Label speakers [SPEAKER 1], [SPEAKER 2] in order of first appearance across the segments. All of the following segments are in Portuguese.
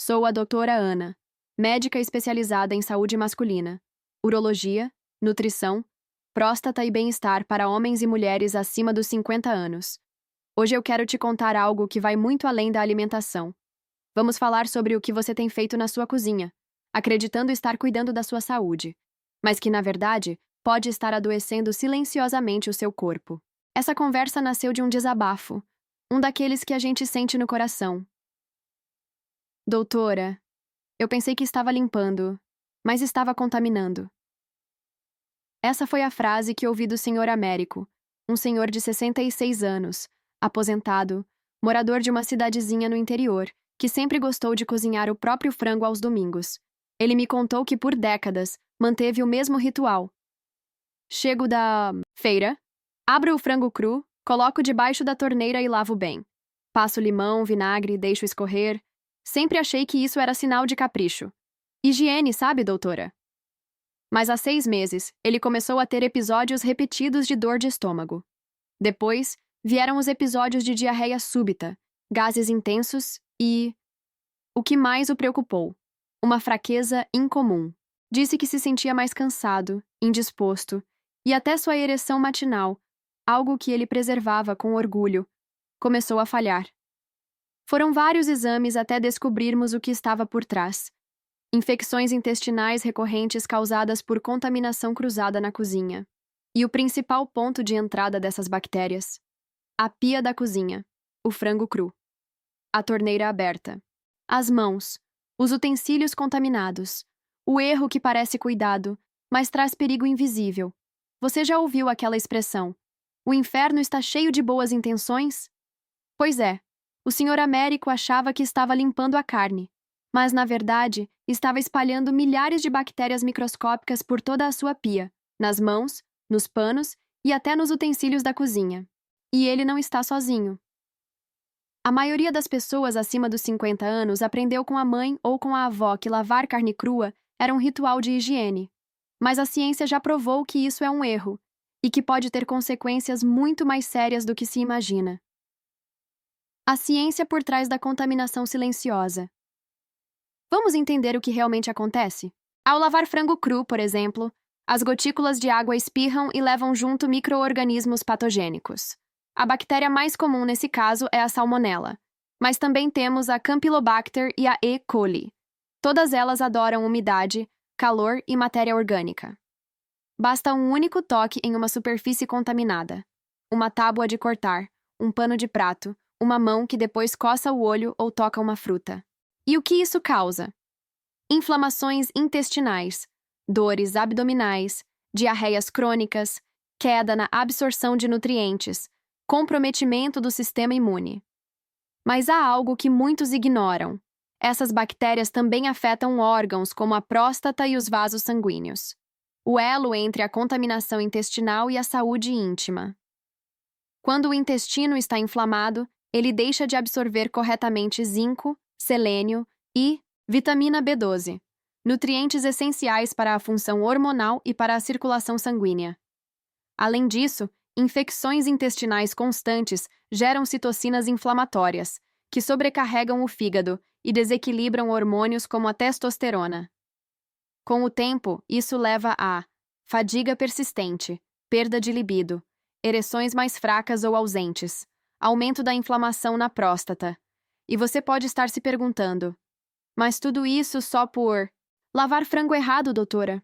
[SPEAKER 1] Sou a doutora Ana, médica especializada em saúde masculina, urologia, nutrição, próstata e bem-estar para homens e mulheres acima dos 50 anos. Hoje eu quero te contar algo que vai muito além da alimentação. Vamos falar sobre o que você tem feito na sua cozinha, acreditando estar cuidando da sua saúde, mas que, na verdade, pode estar adoecendo silenciosamente o seu corpo. Essa conversa nasceu de um desabafo, um daqueles que a gente sente no coração. Doutora, eu pensei que estava limpando, mas estava contaminando. Essa foi a frase que ouvi do Sr. Américo, um senhor de 66 anos, aposentado, morador de uma cidadezinha no interior, que sempre gostou de cozinhar o próprio frango aos domingos. Ele me contou que por décadas manteve o mesmo ritual. Chego da feira, abro o frango cru, coloco debaixo da torneira e lavo bem. Passo limão, vinagre, deixo escorrer. Sempre achei que isso era sinal de capricho. Higiene, sabe, doutora? Mas há 6 meses, ele começou a ter episódios repetidos de dor de estômago. Depois, vieram os episódios de diarreia súbita, gases intensos e... o que mais o preocupou? Uma fraqueza incomum. Disse que se sentia mais cansado, indisposto, e até sua ereção matinal, algo que ele preservava com orgulho, começou a falhar. Foram vários exames até descobrirmos o que estava por trás. Infecções intestinais recorrentes causadas por contaminação cruzada na cozinha. E o principal ponto de entrada dessas bactérias? A pia da cozinha, o frango cru, a torneira aberta, as mãos, os utensílios contaminados, o erro que parece cuidado, mas traz perigo invisível. Você já ouviu aquela expressão: o inferno está cheio de boas intenções? Pois é, o Sr. Américo achava que estava limpando a carne, mas, na verdade, estava espalhando milhares de bactérias microscópicas por toda a sua pia, nas mãos, nos panos e até nos utensílios da cozinha. E ele não está sozinho. A maioria das pessoas acima dos 50 anos aprendeu com a mãe ou com a avó que lavar carne crua era um ritual de higiene. Mas a ciência já provou que isso é um erro e que pode ter consequências muito mais sérias do que se imagina. A ciência por trás da contaminação silenciosa. Vamos entender o que realmente acontece? Ao lavar frango cru, por exemplo, as gotículas de água espirram e levam junto micro-organismos patogênicos. A bactéria mais comum nesse caso é a Salmonella, mas também temos a Campylobacter e a E. coli. Todas elas adoram umidade, calor e matéria orgânica. Basta um único toque em uma superfície contaminada. Uma tábua de cortar, um pano de prato, uma mão que depois coça o olho ou toca uma fruta. E o que isso causa? Inflamações intestinais, dores abdominais, diarreias crônicas, queda na absorção de nutrientes, comprometimento do sistema imune. Mas há algo que muitos ignoram. Essas bactérias também afetam órgãos como a próstata e os vasos sanguíneos. O elo entre a contaminação intestinal e a saúde íntima. Quando o intestino está inflamado, ele deixa de absorver corretamente zinco, selênio e vitamina B12, nutrientes essenciais para a função hormonal e para a circulação sanguínea. Além disso, infecções intestinais constantes geram citocinas inflamatórias, que sobrecarregam o fígado e desequilibram hormônios como a testosterona. Com o tempo, isso leva a fadiga persistente, perda de libido, ereções mais fracas ou ausentes, aumento da inflamação na próstata. E você pode estar se perguntando: mas tudo isso só por lavar frango errado, doutora?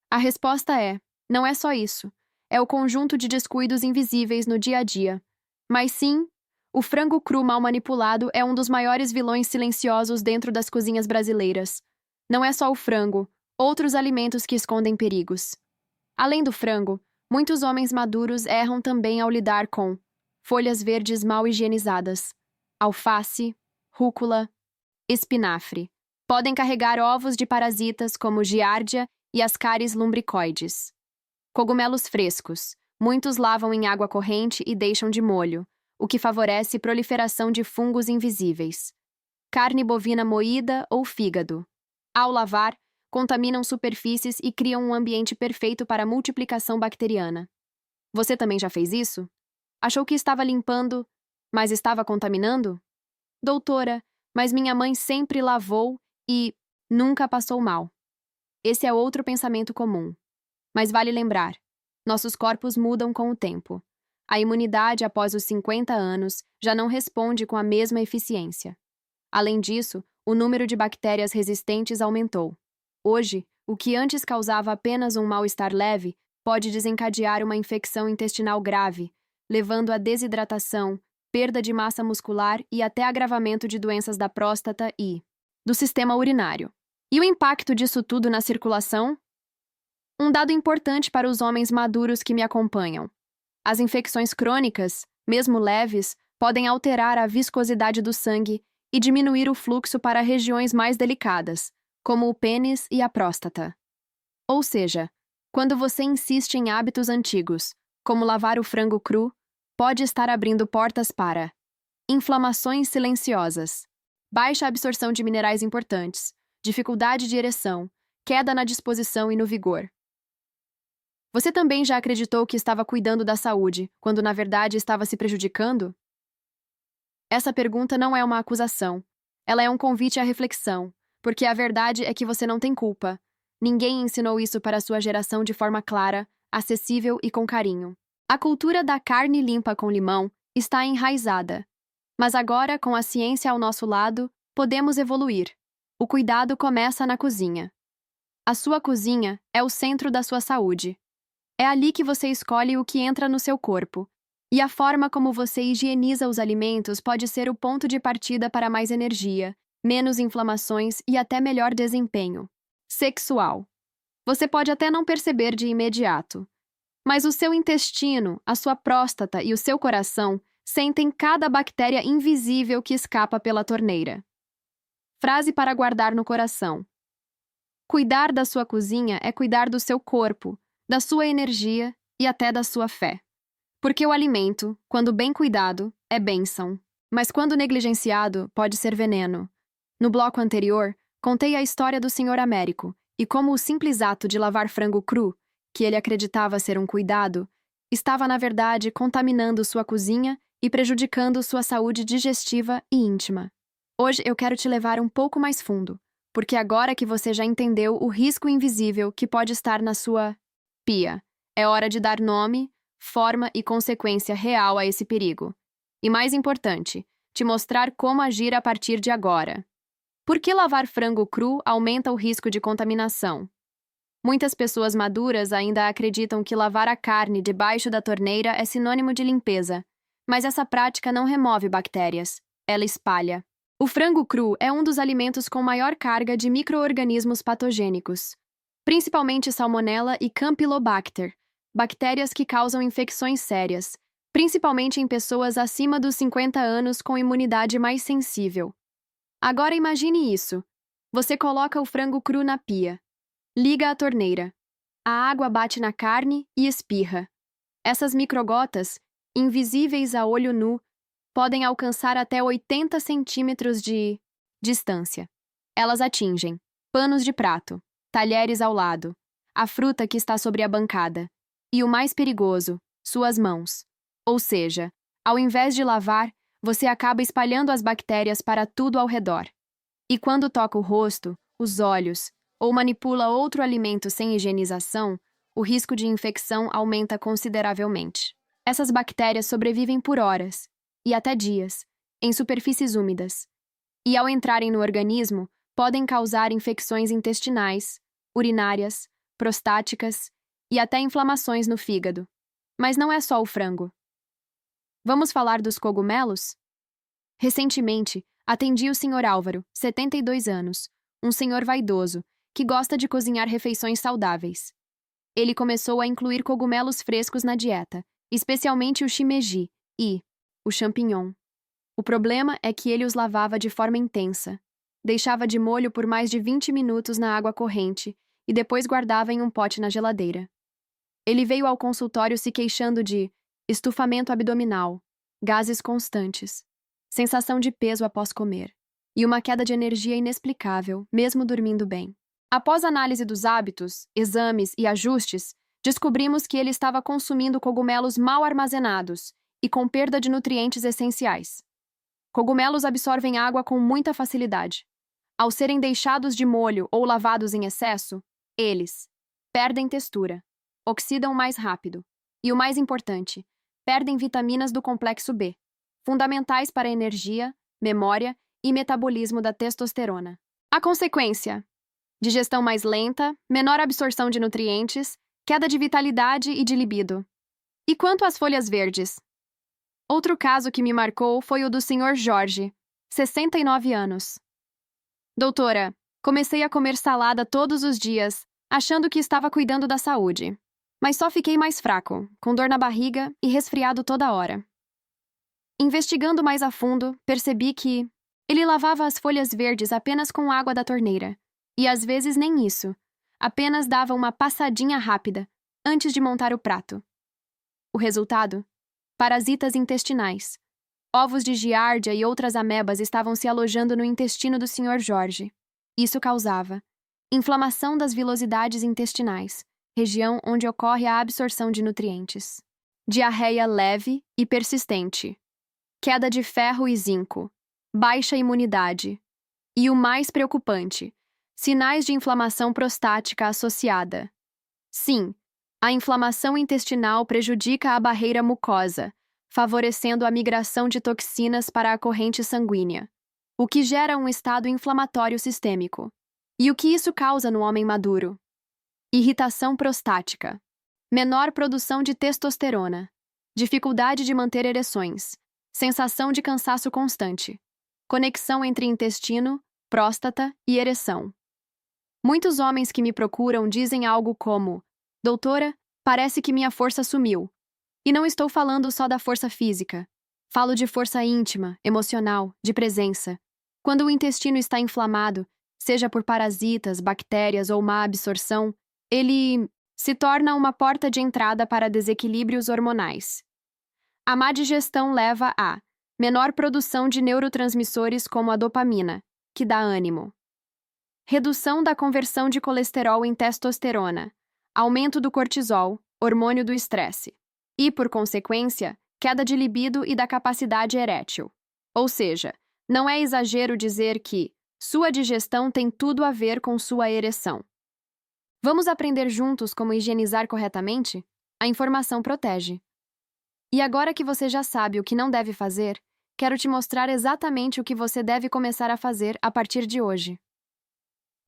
[SPEAKER 1] A resposta é: não é só isso. É o conjunto de descuidos invisíveis no dia a dia. Mas sim, o frango cru mal manipulado é um dos maiores vilões silenciosos dentro das cozinhas brasileiras. Não é só o frango, outros alimentos que escondem perigos. Além do frango, muitos homens maduros erram também ao lidar com folhas verdes mal higienizadas, alface, rúcula, espinafre. Podem carregar ovos de parasitas como giardia e ascaris lumbricoides. Cogumelos frescos. Muitos lavam em água corrente e deixam de molho, o que favorece proliferação de fungos invisíveis. Carne bovina moída ou fígado. Ao lavar, contaminam superfícies e criam um ambiente perfeito para a multiplicação bacteriana. Você também já fez isso? Achou que estava limpando, mas estava contaminando? Doutora, Mas minha mãe sempre lavou e nunca passou mal. Esse é outro pensamento comum. Mas vale lembrar, nossos corpos mudam com o tempo. A imunidade após os 50 anos já não responde com a mesma eficiência. Além disso, o número de bactérias resistentes aumentou. Hoje, o que antes causava apenas um mal-estar leve pode desencadear uma infecção intestinal grave, levando à desidratação, perda de massa muscular e até agravamento de doenças da próstata e do sistema urinário. E o impacto disso tudo na circulação? Um dado importante para os homens maduros que me acompanham. As infecções crônicas, mesmo leves, podem alterar a viscosidade do sangue e diminuir o fluxo para regiões mais delicadas, como o pênis e a próstata. Ou seja, quando você insiste em hábitos antigos, como lavar o frango cru, pode estar abrindo portas para inflamações silenciosas, baixa absorção de minerais importantes, dificuldade de ereção, queda na disposição e no vigor. Você também já acreditou que estava cuidando da saúde, quando na verdade estava se prejudicando? Essa pergunta não é uma acusação. Ela é um convite à reflexão, porque a verdade é que você não tem culpa. Ninguém ensinou isso para a sua geração de forma clara, acessível e com carinho. A cultura da carne limpa com limão está enraizada. Mas agora, com a ciência ao nosso lado, podemos evoluir. O cuidado começa na cozinha. A sua cozinha é o centro da sua saúde. É ali que você escolhe o que entra no seu corpo. E a forma como você higieniza os alimentos pode ser o ponto de partida para mais energia, menos inflamações e até melhor desempenho sexual. Você pode até não perceber de imediato, mas o seu intestino, a sua próstata e o seu coração sentem cada bactéria invisível que escapa pela torneira. Frase para guardar no coração. Cuidar da sua cozinha é cuidar do seu corpo, da sua energia e até da sua fé. Porque o alimento, quando bem cuidado, é bênção, mas quando negligenciado, pode ser veneno. No bloco anterior, contei a história do Sr. Américo e como o simples ato de lavar frango cru, que ele acreditava ser um cuidado, estava na verdade contaminando sua cozinha e prejudicando sua saúde digestiva e íntima. Hoje eu quero te levar um pouco mais fundo, porque agora que você já entendeu o risco invisível que pode estar na sua pia, é hora de dar nome, forma e consequência real a esse perigo. E mais importante, te mostrar como agir a partir de agora. Por que lavar frango cru aumenta o risco de contaminação? Muitas pessoas maduras ainda acreditam que lavar a carne debaixo da torneira é sinônimo de limpeza, mas essa prática não remove bactérias, ela espalha. O frango cru é um dos alimentos com maior carga de micro-organismos patogênicos, principalmente Salmonella e Campylobacter, bactérias que causam infecções sérias, principalmente em pessoas acima dos 50 anos com imunidade mais sensível. Agora imagine isso. Você coloca o frango cru na pia. Liga a torneira. A água bate na carne e espirra. Essas microgotas, invisíveis a olho nu, podem alcançar até 80 centímetros de distância. Elas atingem panos de prato, talheres ao lado, a fruta que está sobre a bancada e, o mais perigoso, suas mãos. Ou seja, ao invés de lavar, você acaba espalhando as bactérias para tudo ao redor. E quando toca o rosto, os olhos, ou manipula outro alimento sem higienização, o risco de infecção aumenta consideravelmente. Essas bactérias sobrevivem por horas, e até dias, em superfícies úmidas. E ao entrarem no organismo, podem causar infecções intestinais, urinárias, prostáticas e até inflamações no fígado. Mas não é só o frango. Vamos falar dos cogumelos? Recentemente, atendi o Sr. Álvaro, 72 anos, um senhor vaidoso, que gosta de cozinhar refeições saudáveis. Ele começou a incluir cogumelos frescos na dieta, especialmente o shimeji e o champignon. O problema é que ele os lavava de forma intensa. Deixava de molho por mais de 20 minutos na água corrente e depois guardava em um pote na geladeira. Ele veio ao consultório se queixando de estufamento abdominal, gases constantes, sensação de peso após comer e uma queda de energia inexplicável, mesmo dormindo bem. Após análise dos hábitos, exames e ajustes, descobrimos que ele estava consumindo cogumelos mal armazenados e com perda de nutrientes essenciais. Cogumelos absorvem água com muita facilidade. Ao serem deixados de molho ou lavados em excesso, eles perdem textura, oxidam mais rápido e, o mais importante, perdem vitaminas do complexo B, fundamentais para a energia, memória e metabolismo da testosterona. A consequência: digestão mais lenta, menor absorção de nutrientes, queda de vitalidade e de libido. E quanto às folhas verdes? Outro caso que me marcou foi o do Sr. Jorge, 69 anos. Doutora, comecei a comer salada todos os dias, achando que estava cuidando da saúde. Mas só fiquei mais fraco, com dor na barriga e resfriado toda hora. Investigando mais a fundo, percebi que ele lavava as folhas verdes apenas com água da torneira. E às vezes nem isso. Apenas dava uma passadinha rápida, antes de montar o prato. O resultado? Parasitas intestinais. Ovos de giardia e outras amebas estavam se alojando no intestino do Sr. Jorge. Isso causava inflamação das vilosidades intestinais, região onde ocorre a absorção de nutrientes. Diarreia leve e persistente. Queda de ferro e zinco. Baixa imunidade. E o mais preocupante, sinais de inflamação prostática associada. Sim, a inflamação intestinal prejudica a barreira mucosa, favorecendo a migração de toxinas para a corrente sanguínea, o que gera um estado inflamatório sistêmico. E o que isso causa no homem maduro? Irritação prostática, menor produção de testosterona, dificuldade de manter ereções, sensação de cansaço constante, conexão entre intestino, próstata e ereção. Muitos homens que me procuram dizem algo como: doutora, parece que minha força sumiu. E não estou falando só da força física. Falo de força íntima, emocional, de presença. Quando o intestino está inflamado, seja por parasitas, bactérias ou má absorção, ele se torna uma porta de entrada para desequilíbrios hormonais. A má digestão leva a menor produção de neurotransmissores como a dopamina, que dá ânimo. Redução da conversão de colesterol em testosterona, aumento do cortisol, hormônio do estresse, e, por consequência, queda de libido e da capacidade erétil. Ou seja, não é exagero dizer que sua digestão tem tudo a ver com sua ereção. Vamos aprender juntos como higienizar corretamente? A informação protege. E agora que você já sabe o que não deve fazer, quero te mostrar exatamente o que você deve começar a fazer a partir de hoje.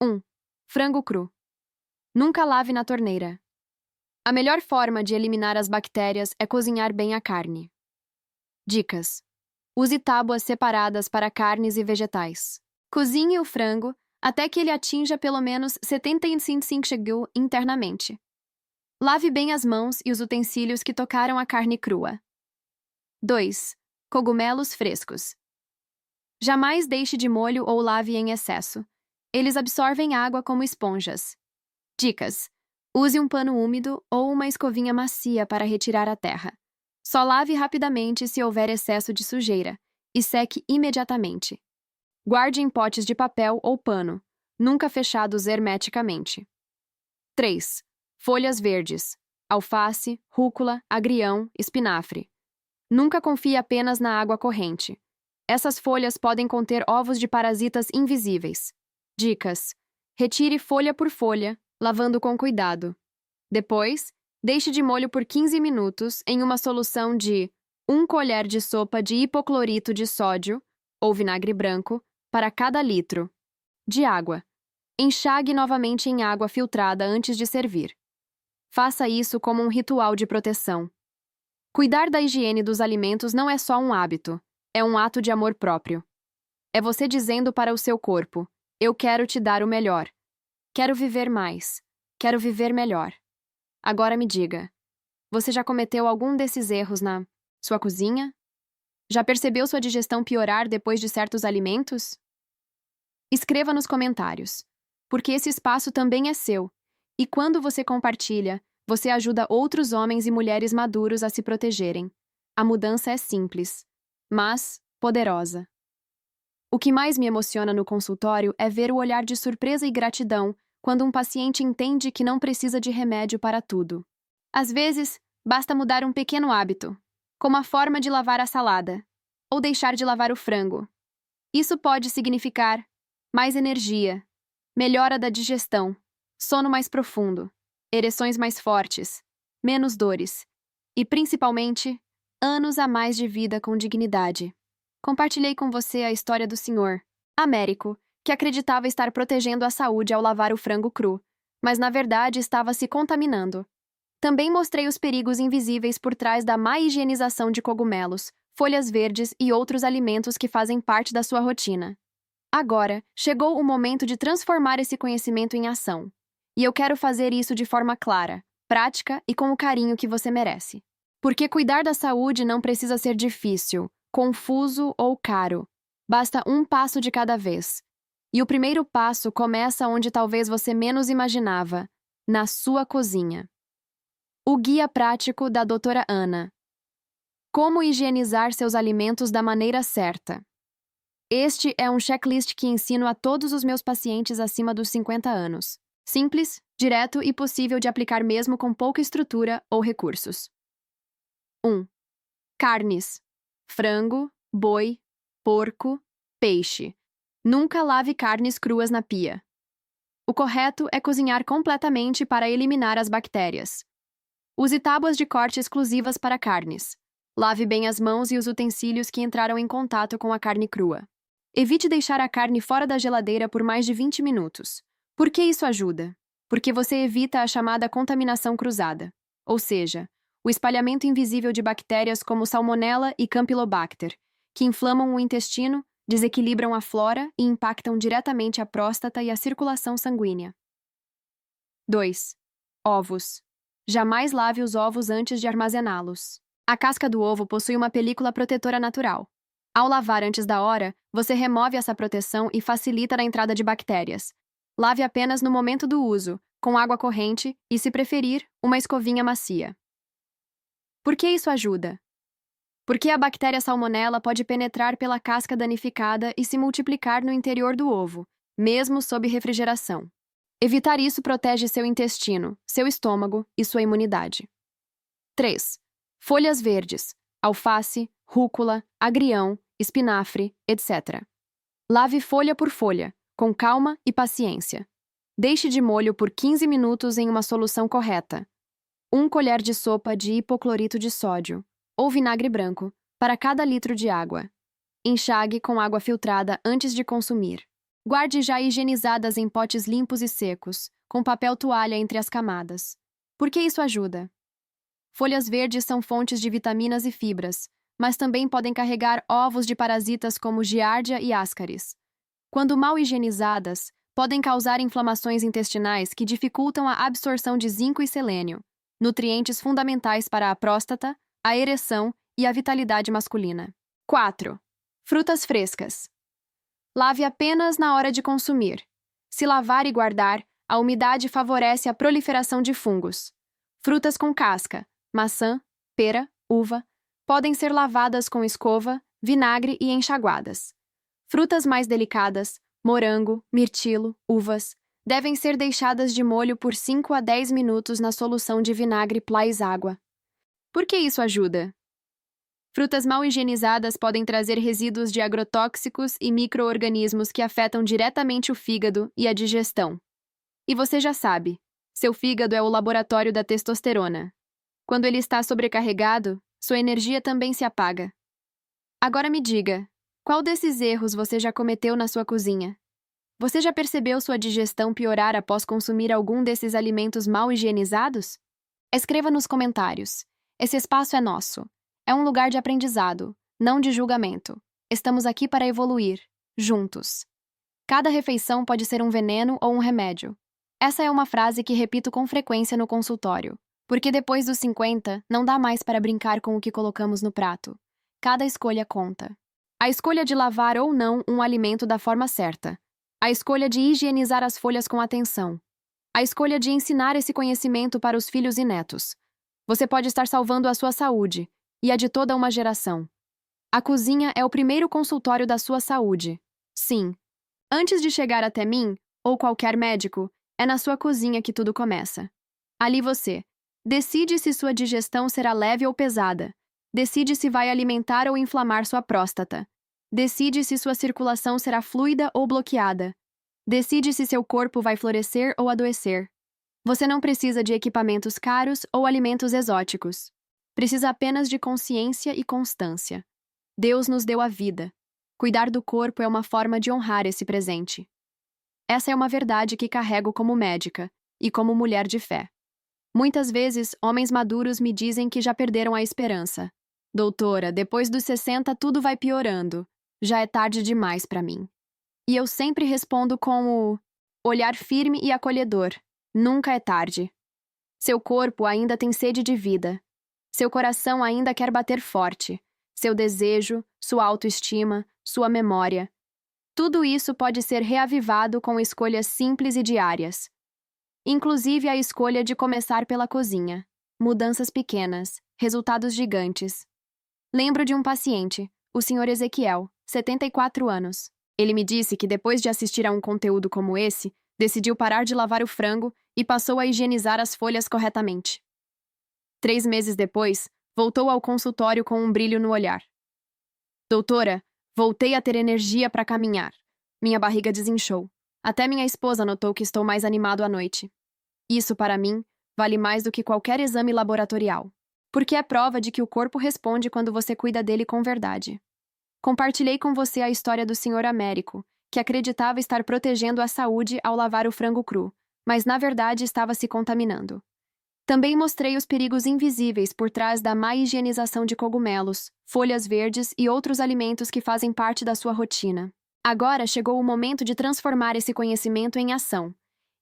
[SPEAKER 1] 1. Frango cru. Nunca lave na torneira. A melhor forma de eliminar as bactérias é cozinhar bem a carne. Dicas: use tábuas separadas para carnes e vegetais. Cozinhe o frango até que ele atinja pelo menos 75% internamente. Lave bem as mãos e os utensílios que tocaram a carne crua. 2. Cogumelos frescos. Jamais deixe de molho ou lave em excesso. Eles absorvem água como esponjas. Dicas: use um pano úmido ou uma escovinha macia para retirar a terra. Só lave rapidamente se houver excesso de sujeira e seque imediatamente. Guarde em potes de papel ou pano, nunca fechados hermeticamente. 3. Folhas verdes. Alface, rúcula, agrião, espinafre. Nunca confie apenas na água corrente. Essas folhas podem conter ovos de parasitas invisíveis. Dicas: retire folha por folha, lavando com cuidado. Depois, deixe de molho por 15 minutos em uma solução de 1 colher de sopa de hipoclorito de sódio, ou vinagre branco, para cada litro de água. Enxague novamente em água filtrada antes de servir. Faça isso como um ritual de proteção. Cuidar da higiene dos alimentos não é só um hábito, é um ato de amor próprio. É você dizendo para o seu corpo: eu quero te dar o melhor. Quero viver mais. Quero viver melhor. Agora me diga, você já cometeu algum desses erros na sua cozinha? Já percebeu sua digestão piorar depois de certos alimentos? Escreva nos comentários, porque esse espaço também é seu, e quando você compartilha, você ajuda outros homens e mulheres maduros a se protegerem. A mudança é simples, mas poderosa. O que mais me emociona no consultório é ver o olhar de surpresa e gratidão quando um paciente entende que não precisa de remédio para tudo. Às vezes, basta mudar um pequeno hábito, como a forma de lavar a salada. ou deixar de lavar o frango. Isso pode significar mais energia, melhora da digestão, sono mais profundo, ereções mais fortes, menos dores e, principalmente, anos a mais de vida com dignidade. Compartilhei com você a história do Sr. Américo, que acreditava estar protegendo a saúde ao lavar o frango cru, mas na verdade estava se contaminando. Também mostrei os perigos invisíveis por trás da má higienização de cogumelos, folhas verdes e outros alimentos que fazem parte da sua rotina. Agora, chegou o momento de transformar esse conhecimento em ação. E eu quero fazer isso de forma clara, prática e com o carinho que você merece. Porque cuidar da saúde não precisa ser difícil, confuso ou caro. Basta um passo de cada vez. E o primeiro passo começa onde talvez você menos imaginava, na sua cozinha. O Guia Prático da Doutora Ana. Como higienizar seus alimentos da maneira certa. Este é um checklist que ensino a todos os meus pacientes acima dos 50 anos. Simples, direto e possível de aplicar mesmo com pouca estrutura ou recursos. 1. Carnes. Frango, boi, porco, peixe. Nunca lave carnes cruas na pia. O correto é cozinhar completamente para eliminar as bactérias. Use tábuas de corte exclusivas para carnes. Lave bem as mãos e os utensílios que entraram em contato com a carne crua. Evite deixar a carne fora da geladeira por mais de 20 minutos. Por que isso ajuda? Porque você evita a chamada contaminação cruzada, ou seja, o espalhamento invisível de bactérias como Salmonella e Campylobacter, que inflamam o intestino, desequilibram a flora e impactam diretamente a próstata e a circulação sanguínea. 2. Ovos. Jamais lave os ovos antes de armazená-los. A casca do ovo possui uma película protetora natural. Ao lavar antes da hora, você remove essa proteção e facilita a entrada de bactérias. Lave apenas no momento do uso, com água corrente e, se preferir, uma escovinha macia. Por que isso ajuda? Porque a bactéria Salmonella pode penetrar pela casca danificada e se multiplicar no interior do ovo, mesmo sob refrigeração. Evitar isso protege seu intestino, seu estômago e sua imunidade. 3. Folhas verdes, alface, rúcula, agrião, espinafre, etc. Lave folha por folha, com calma e paciência. Deixe de molho por 15 minutos em uma solução correta. 1 colher de sopa de hipoclorito de sódio, ou vinagre branco, para cada litro de água. Enxague com água filtrada antes de consumir. Guarde já higienizadas em potes limpos e secos, com papel toalha entre as camadas. Por que isso ajuda? Folhas verdes são fontes de vitaminas e fibras, mas também podem carregar ovos de parasitas como Giardia e Ascaris. Quando mal higienizadas, podem causar inflamações intestinais que dificultam a absorção de zinco e selênio, nutrientes fundamentais para a próstata, a ereção e a vitalidade masculina. 4. Frutas frescas. Lave apenas na hora de consumir. Se lavar e guardar, a umidade favorece a proliferação de fungos. Frutas com casca, maçã, pera, uva, podem ser lavadas com escova, vinagre e enxaguadas. Frutas mais delicadas, morango, mirtilo, uvas, devem ser deixadas de molho por 5 a 10 minutos na solução de vinagre + água. Por que isso ajuda? Frutas mal higienizadas podem trazer resíduos de agrotóxicos e micro-organismos que afetam diretamente o fígado e a digestão. E você já sabe, seu fígado é o laboratório da testosterona. Quando ele está sobrecarregado, sua energia também se apaga. Agora me diga, qual desses erros você já cometeu na sua cozinha? Você já percebeu sua digestão piorar após consumir algum desses alimentos mal higienizados? Escreva nos comentários. Esse espaço é nosso. É um lugar de aprendizado, não de julgamento. Estamos aqui para evoluir, juntos. Cada refeição pode ser um veneno ou um remédio. Essa é uma frase que repito com frequência no consultório, porque depois dos 50, não dá mais para brincar com o que colocamos no prato. Cada escolha conta. A escolha de lavar ou não um alimento da forma certa. A escolha de higienizar as folhas com atenção. A escolha de ensinar esse conhecimento para os filhos e netos. Você pode estar salvando a sua saúde e a de toda uma geração. A cozinha é o primeiro consultório da sua saúde. Sim. Antes de chegar até mim, ou qualquer médico, é na sua cozinha que tudo começa. Ali você decide se sua digestão será leve ou pesada, Decide se vai alimentar ou inflamar sua próstata. Decide se sua circulação será fluida ou bloqueada. Decide se seu corpo vai florescer ou adoecer. Você não precisa de equipamentos caros ou alimentos exóticos. Precisa apenas de consciência e constância. Deus nos deu a vida. Cuidar do corpo é uma forma de honrar esse presente. Essa é uma verdade que carrego como médica e como mulher de fé. Muitas vezes, homens maduros me dizem que já perderam a esperança. Doutora, depois dos 60 tudo vai piorando. Já é tarde demais para mim. E eu sempre respondo com o olhar firme e acolhedor. Nunca é tarde. Seu corpo ainda tem sede de vida. Seu coração ainda quer bater forte. Seu desejo, sua autoestima, sua memória. Tudo isso pode ser reavivado com escolhas simples e diárias. Inclusive a escolha de começar pela cozinha. Mudanças pequenas, resultados gigantes. Lembro de um paciente, o Sr. Ezequiel, 74 anos. Ele me disse que depois de assistir a um conteúdo como esse, decidiu parar de lavar o frango e passou a higienizar as folhas corretamente. 3 meses depois, voltou ao consultório com um brilho no olhar. Doutora, voltei a ter energia para caminhar. Minha barriga desinchou. Até minha esposa notou que estou mais animado à noite. Isso, para mim, vale mais do que qualquer exame laboratorial. Porque é prova de que o corpo responde quando você cuida dele com verdade. Compartilhei com você a história do Sr. Américo, que acreditava estar protegendo a saúde ao lavar o frango cru, mas na verdade estava se contaminando. Também mostrei os perigos invisíveis por trás da má higienização de cogumelos, folhas verdes e outros alimentos que fazem parte da sua rotina. Agora chegou o momento de transformar esse conhecimento em ação.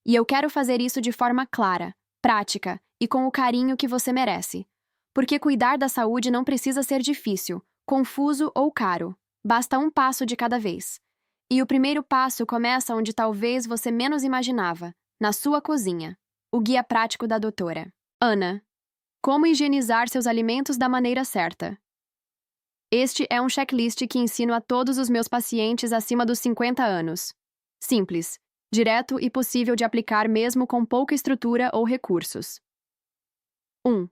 [SPEAKER 1] E eu quero fazer isso de forma clara, prática e com o carinho que você merece. Porque cuidar da saúde não precisa ser difícil, confuso ou caro. Basta um passo de cada vez. E o primeiro passo começa onde talvez você menos imaginava, na sua cozinha. O guia prático da doutora Ana. Como higienizar seus alimentos da maneira certa. Este é um checklist que ensino a todos os meus pacientes acima dos 50 anos. Simples, direto e possível de aplicar mesmo com pouca estrutura ou recursos. 1.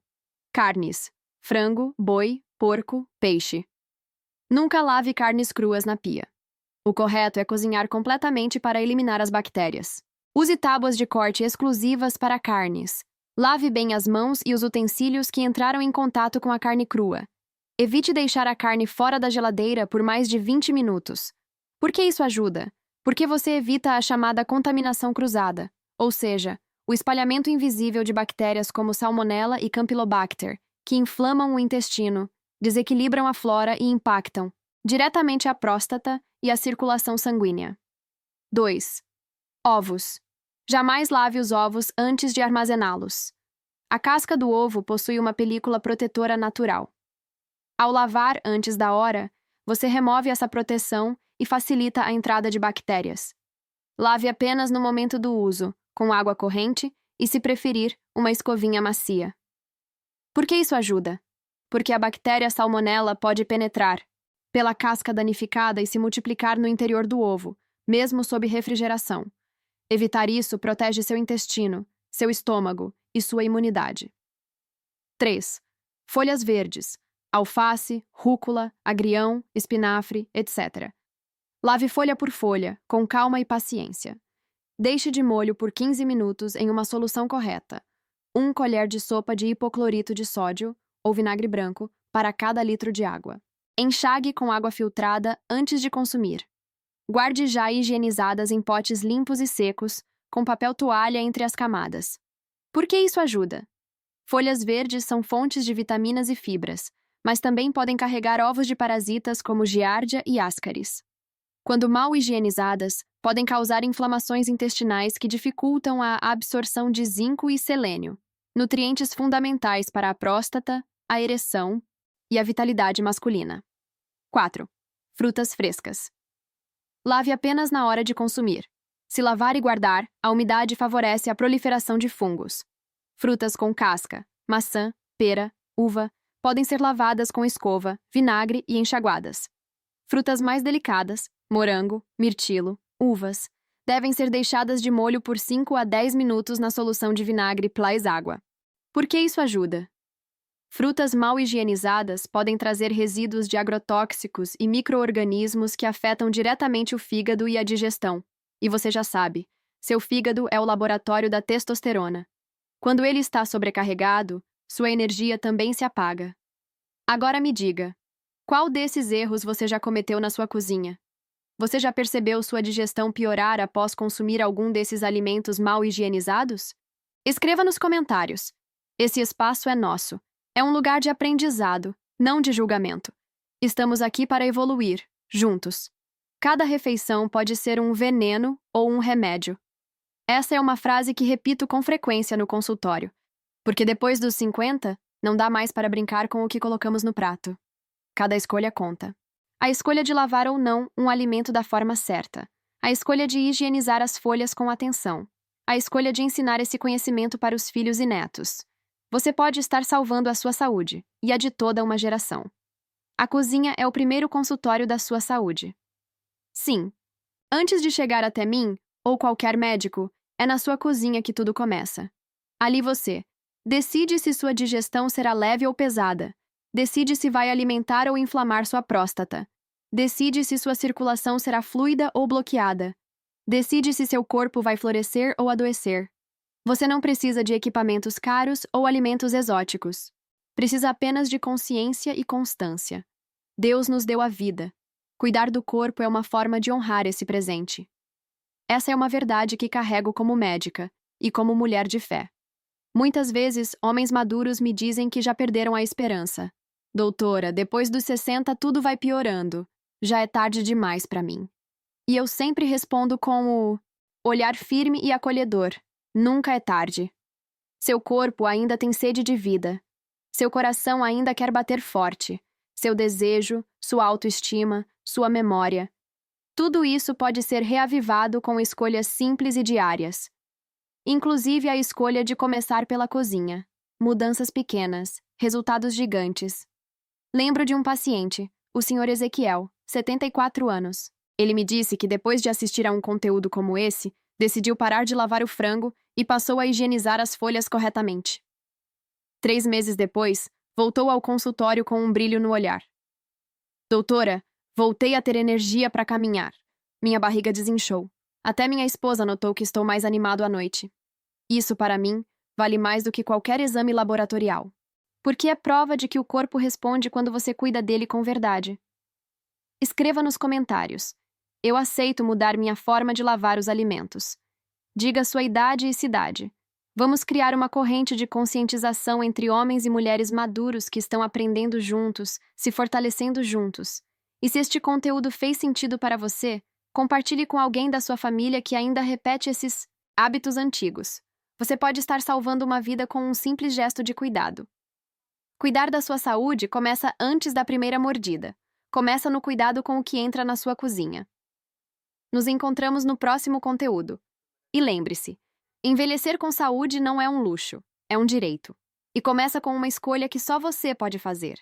[SPEAKER 1] Carnes. Frango, boi, porco, peixe. Nunca lave carnes cruas na pia. O correto é cozinhar completamente para eliminar as bactérias. Use tábuas de corte exclusivas para carnes. Lave bem as mãos e os utensílios que entraram em contato com a carne crua. Evite deixar a carne fora da geladeira por mais de 20 minutos. Por que isso ajuda? Porque você evita a chamada contaminação cruzada, ou seja, o espalhamento invisível de bactérias como Salmonella e Campylobacter, que inflamam o intestino, desequilibram a flora e impactam diretamente a próstata e a circulação sanguínea. 2. Ovos. Jamais lave os ovos antes de armazená-los. A casca do ovo possui uma película protetora natural. Ao lavar antes da hora, você remove essa proteção e facilita a entrada de bactérias. Lave apenas no momento do uso, com água corrente e, se preferir, uma escovinha macia. Por que isso ajuda? Porque a bactéria Salmonella pode penetrar pela casca danificada e se multiplicar no interior do ovo, mesmo sob refrigeração. Evitar isso protege seu intestino, seu estômago e sua imunidade. 3. Folhas verdes. Alface, rúcula, agrião, espinafre, etc. Lave folha por folha, com calma e paciência. Deixe de molho por 15 minutos em uma solução correta. 1 colher de sopa de hipoclorito de sódio, ou vinagre branco, para cada litro de água. Enxague com água filtrada antes de consumir. Guarde já higienizadas em potes limpos e secos, com papel toalha entre as camadas. Por que isso ajuda? Folhas verdes são fontes de vitaminas e fibras, mas também podem carregar ovos de parasitas como giardia e ascaris. Quando mal higienizadas, podem causar inflamações intestinais que dificultam a absorção de zinco e selênio, nutrientes fundamentais para a próstata, a ereção e a vitalidade masculina. 4. Frutas frescas. Lave apenas na hora de consumir. Se lavar e guardar, a umidade favorece a proliferação de fungos. Frutas com casca, maçã, pera, uva, podem ser lavadas com escova, vinagre e enxaguadas. Frutas mais delicadas, morango, mirtilo, uvas, devem ser deixadas de molho por 5 a 10 minutos na solução de vinagre + água. Por que isso ajuda? Frutas mal higienizadas podem trazer resíduos de agrotóxicos e micro-organismos que afetam diretamente o fígado e a digestão. E você já sabe, seu fígado é o laboratório da testosterona. Quando ele está sobrecarregado, sua energia também se apaga. Agora me diga, qual desses erros você já cometeu na sua cozinha? Você já percebeu sua digestão piorar após consumir algum desses alimentos mal higienizados? Escreva nos comentários. Esse espaço é nosso. É um lugar de aprendizado, não de julgamento. Estamos aqui para evoluir, juntos. Cada refeição pode ser um veneno ou um remédio. Essa é uma frase que repito com frequência no consultório, porque depois dos 50, não dá mais para brincar com o que colocamos no prato. Cada escolha conta. A escolha de lavar ou não um alimento da forma certa. A escolha de higienizar as folhas com atenção. A escolha de ensinar esse conhecimento para os filhos e netos. Você pode estar salvando a sua saúde e a de toda uma geração. A cozinha é o primeiro consultório da sua saúde. Sim, antes de chegar até mim, ou qualquer médico, é na sua cozinha que tudo começa. Ali você decide se sua digestão será leve ou pesada. Decide se vai alimentar ou inflamar sua próstata. Decide se sua circulação será fluida ou bloqueada. Decide se seu corpo vai florescer ou adoecer. Você não precisa de equipamentos caros ou alimentos exóticos. Precisa apenas de consciência e constância. Deus nos deu a vida. Cuidar do corpo é uma forma de honrar esse presente. Essa é uma verdade que carrego como médica e como mulher de fé. Muitas vezes, homens maduros me dizem que já perderam a esperança. Doutora, depois dos 60 tudo vai piorando. Já é tarde demais para mim. E eu sempre respondo com o olhar firme e acolhedor. Nunca é tarde. Seu corpo ainda tem sede de vida. Seu coração ainda quer bater forte. Seu desejo, sua autoestima, sua memória. Tudo isso pode ser reavivado com escolhas simples e diárias. Inclusive a escolha de começar pela cozinha. Mudanças pequenas, resultados gigantes. Lembro de um paciente, o Sr. Ezequiel, 74 anos. Ele me disse que depois de assistir a um conteúdo como esse, decidiu parar de lavar o frango e passou a higienizar as folhas corretamente. 3 meses depois, voltou ao consultório com um brilho no olhar. Doutora, voltei a ter energia para caminhar. Minha barriga desinchou. Até minha esposa notou que estou mais animado à noite. Isso, para mim, vale mais do que qualquer exame laboratorial. Porque é prova de que o corpo responde quando você cuida dele com verdade. Escreva nos comentários. Eu aceito mudar minha forma de lavar os alimentos. Diga sua idade e cidade. Vamos criar uma corrente de conscientização entre homens e mulheres maduros que estão aprendendo juntos, se fortalecendo juntos. E se este conteúdo fez sentido para você, compartilhe com alguém da sua família que ainda repete esses hábitos antigos. Você pode estar salvando uma vida com um simples gesto de cuidado. Cuidar da sua saúde começa antes da primeira mordida. Começa no cuidado com o que entra na sua cozinha. Nos encontramos no próximo conteúdo. E lembre-se, envelhecer com saúde não é um luxo, é um direito. E começa com uma escolha que só você pode fazer.